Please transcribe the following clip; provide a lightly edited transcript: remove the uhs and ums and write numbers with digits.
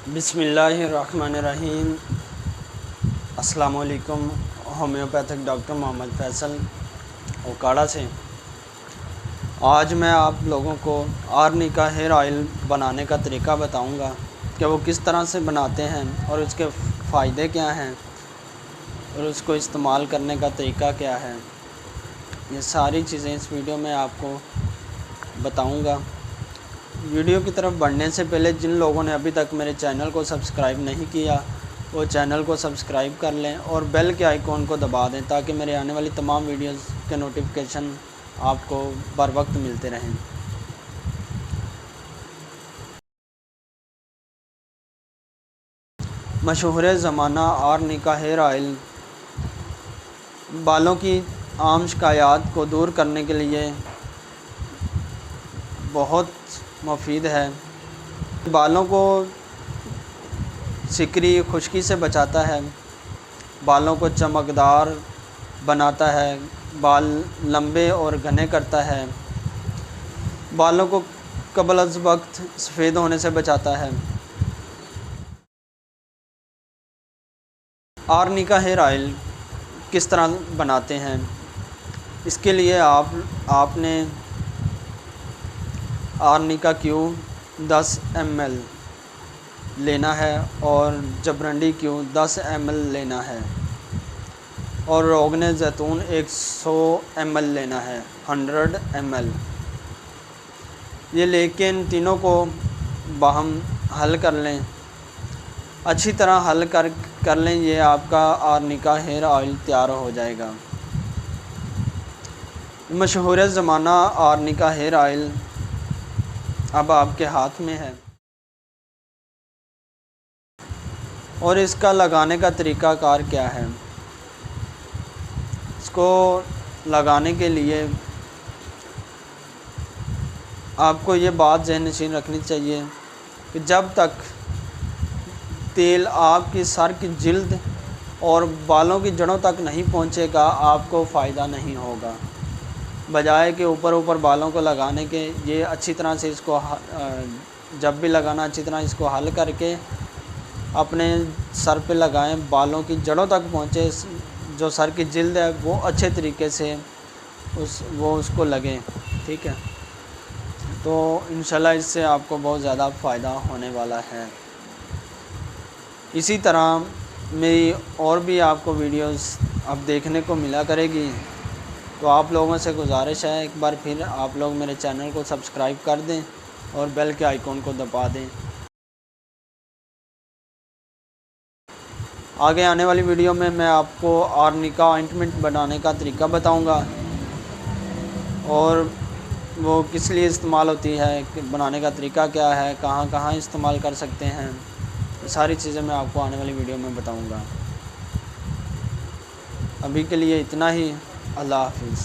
بسم اللہ الرحمن الرحیم۔ السلام علیکم۔ ہومیوپیتھک ڈاکٹر محمد فیصل اوکاڑا سے آج میں آپ لوگوں کو آرنیکا ہیئر آئل بنانے کا طریقہ بتاؤں گا کہ وہ کس طرح سے بناتے ہیں اور اس کے فائدے کیا ہیں اور اس کو استعمال کرنے کا طریقہ کیا ہے۔ یہ ساری چیزیں اس ویڈیو میں آپ کو بتاؤں گا۔ ویڈیو کی طرف بڑھنے سے پہلے جن لوگوں نے ابھی تک میرے چینل کو سبسکرائب نہیں کیا وہ چینل کو سبسکرائب کر لیں اور بیل کے آئیکن کو دبا دیں تاکہ میرے آنے والی تمام ویڈیوز کے نوٹیفیکیشن آپ کو بر وقت ملتے رہیں۔ مشہور زمانہ آرنیکا ہیئر آئل بالوں کی عام شکایات کو دور کرنے کے لیے بہت مفید ہے۔ بالوں کو سکری خشکی سے بچاتا ہے، بالوں کو چمکدار بناتا ہے، بال لمبے اور گھنے کرتا ہے، بالوں کو قبل از وقت سفید ہونے سے بچاتا ہے۔ آرنیکا ہیئر آئل کس طرح بناتے ہیں؟ اس کے لیے آپ نے آرنیکا کیو 10 ml لینا ہے اور جبرنڈی کیو 10 ml لینا ہے اور روغن زیتون 100 ml لینا ہے 100 ml۔ یہ لے کے ان تینوں کو باہم حل کر لیں، اچھی طرح حل کر لیں۔ یہ آپ کا آرنیکا ہیئر آئل تیار ہو جائے گا۔ مشہور زمانہ آرنیکا ہیئر آئل اب آپ کے ہاتھ میں ہے اور اس کا لگانے کا طریقہ کار کیا ہے۔ اس کو لگانے کے لیے آپ کو یہ بات ذہن نشین رکھنی چاہیے کہ جب تک تیل آپ کی سر کی جلد اور بالوں کی جڑوں تک نہیں پہنچے گا آپ کو فائدہ نہیں ہوگا۔ بجائے کہ اوپر بالوں کو لگانے کے یہ اچھی طرح سے اس کو جب بھی لگانا اچھی طرح اس کو حل کر کے اپنے سر پہ لگائیں، بالوں کی جڑوں تک پہنچے، جو سر کی جلد ہے وہ اچھے طریقے سے اس کو لگیں، ٹھیک ہے۔ تو انشاءاللہ اس سے آپ کو بہت زیادہ فائدہ ہونے والا ہے۔ اسی طرح میری اور بھی آپ کو ویڈیوز اب دیکھنے کو ملا کرے گی، تو آپ لوگوں سے گزارش ہے ایک بار پھر آپ لوگ میرے چینل کو سبسکرائب کر دیں اور بیل کے آئیکن کو دبا دیں۔ آگے آنے والی ویڈیو میں آپ کو آرنیکا آئنٹمنٹ بنانے کا طریقہ بتاؤں گا اور وہ کس لیے استعمال ہوتی ہے، بنانے کا طریقہ کیا ہے، کہاں کہاں استعمال کر سکتے ہیں، یہ ساری چیزیں میں آپ کو آنے والی ویڈیو میں بتاؤں گا۔ ابھی کے لیے اتنا ہی۔ اللہ حافظ۔